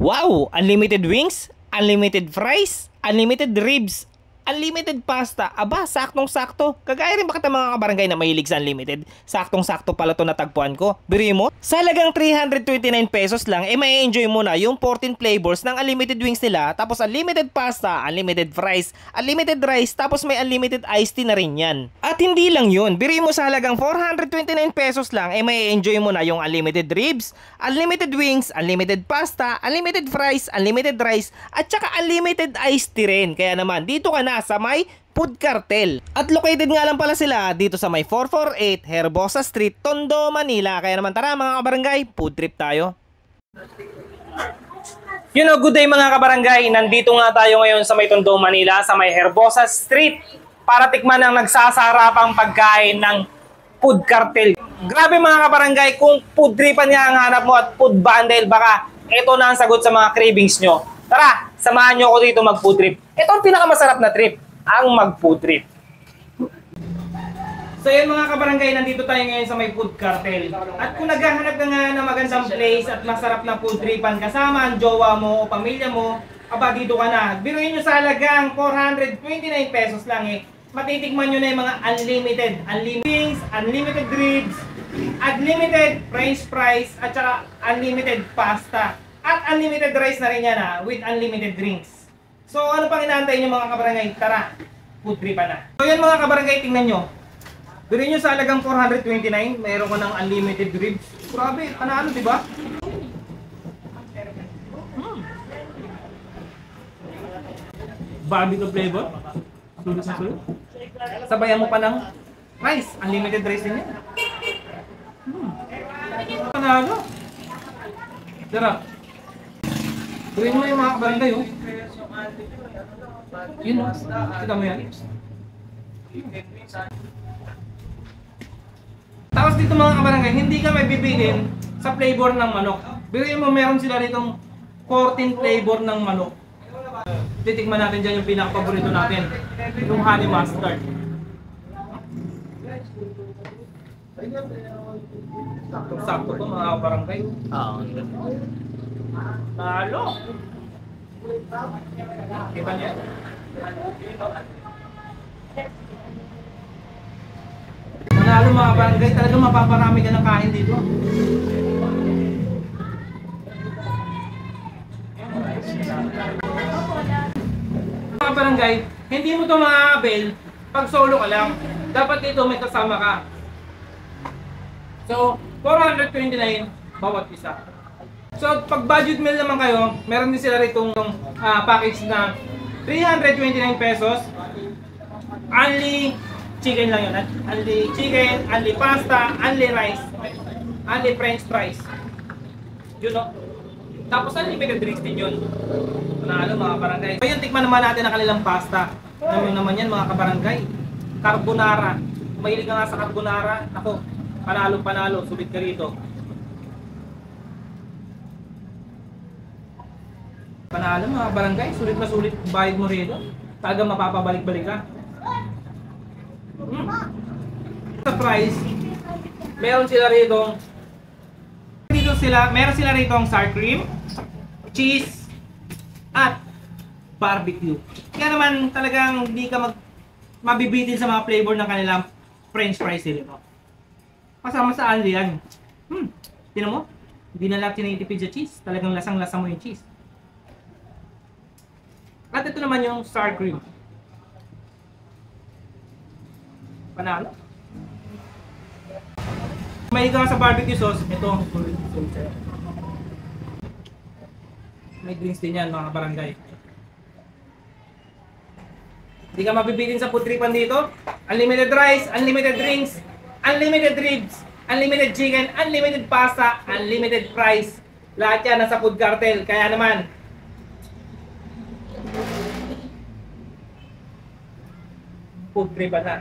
Wow! Unlimited wings, unlimited fries, unlimited ribs, unlimited pasta. Aba, saktong-sakto. Kagaya rin bakit ang mga kabarangay na mahilig sa unlimited? Saktong-sakto pala ito natagpuan ko. Biri mo, sa halagang 329 pesos lang, may enjoy mo na yung 14 flavors ng unlimited wings nila, tapos unlimited pasta, unlimited fries, unlimited rice, tapos may unlimited iced tea na rin yan. At hindi lang yun, biri mo sa halagang 429 pesos lang, may enjoy mo na yung unlimited ribs, unlimited wings, unlimited pasta, unlimited fries, unlimited rice, at saka unlimited iced tea rin. Kaya naman, dito ka na sa may Food Cartel. At located nga lang pala sila dito sa may 448 Herbosa Street, Tondo, Manila. Kaya naman tara mga kabarangay, food trip tayo. Good day mga kabarangay. Nandito nga tayo ngayon sa may Tondo, Manila, sa may Herbosa Street para tikman ang nagsasarapang pagkain ng Food Cartel. Grabe mga kabarangay, kung food tripan nga ang hanap mo at food bundle, baka ito na ang sagot sa mga cravings nyo. Tara, samahan nyo ako dito mag-food trip. Ito ang pinakamasarap na trip, ang mag-food trip. So yun mga kabarangay, nandito tayo ngayon sa may Food Cartel. At kung naghahanap ka nga ng magandang place at masarap na food tripan kasama ang jowa mo o pamilya mo, aba dito ka na. Biruin nyo sa halagang 429 pesos lang matitikman nyo na yung mga unlimited wings, unlimited ribs, unlimited french fries, at saka unlimited pasta. At unlimited rice na rin yan with unlimited drinks. So ano pang inaantay nyo mga kabarangay? Tara, food tripan na. So yan mga kabarangay, tingnan nyo. Biruin nyo sa halagang 429, mayroon ko ng unlimited ribs. Grabe, panalo diba? Barbecue flavor. Sulit na sulit. Sabayan mo pa ng rice. Unlimited rice din yan. Panalo. Sarap. Gawin mo yung mga kabarangay Yun kita mo yan. Tapos dito mga kabarangay, hindi ka may bibilin sa flavor ng manok. Biruin mo, meron sila ditong 14 flavor ng manok. Titikman natin dyan yung pinaka-paborito natin, yung honey mustard. Sakto-sakto to mga kabarangay. Nalo! Kita niya? Manalo mga kabarangay, talagang mapaparami ka ng kain dito. Mga barangay, hindi mo ito makakabel pag solo ka lang. Dapat dito may kasama ka. So, 429 bawat isa. So, pag budget meal naman kayo, meron din sila rito package na 329 pesos. Only chicken lang yun. Only chicken, only pasta, only rice, only french fries. Yun o. Tapos unlimited drinks din yun. Panalo mga barangay. So yun, tikman naman natin ang kanilang pasta. Ano naman yan mga kabarangay? Carbonara. Mahilig ka nga sa carbonara. Ako, panalo, sulit ka rito. Panalo mga barangay, sulit na sulit bayad mo rito. Talagang mapapabalik-balik ka. Sa price, meron sila rito meron sila rito sour cream, cheese, at barbecue. Kaya naman talagang hindi ka mabibitin sa mga flavor ng kanilang french fries nila. Kasama sa ali yan. Tingnan mo? Hindi na lang tinitipid sa cheese. Talagang lasang-lasa mo yung cheese. At ito naman yung sour cream. Panalo. May ka sa barbecue sauce, ito. May drinks din yan mga barangay. Hindi ka mabibitin sa food tripan dito. Unlimited rice, unlimited drinks, unlimited ribs, unlimited chicken, unlimited pasta, unlimited fries. Lahat yan nasa Food Cartel. Kaya naman, food tripan na.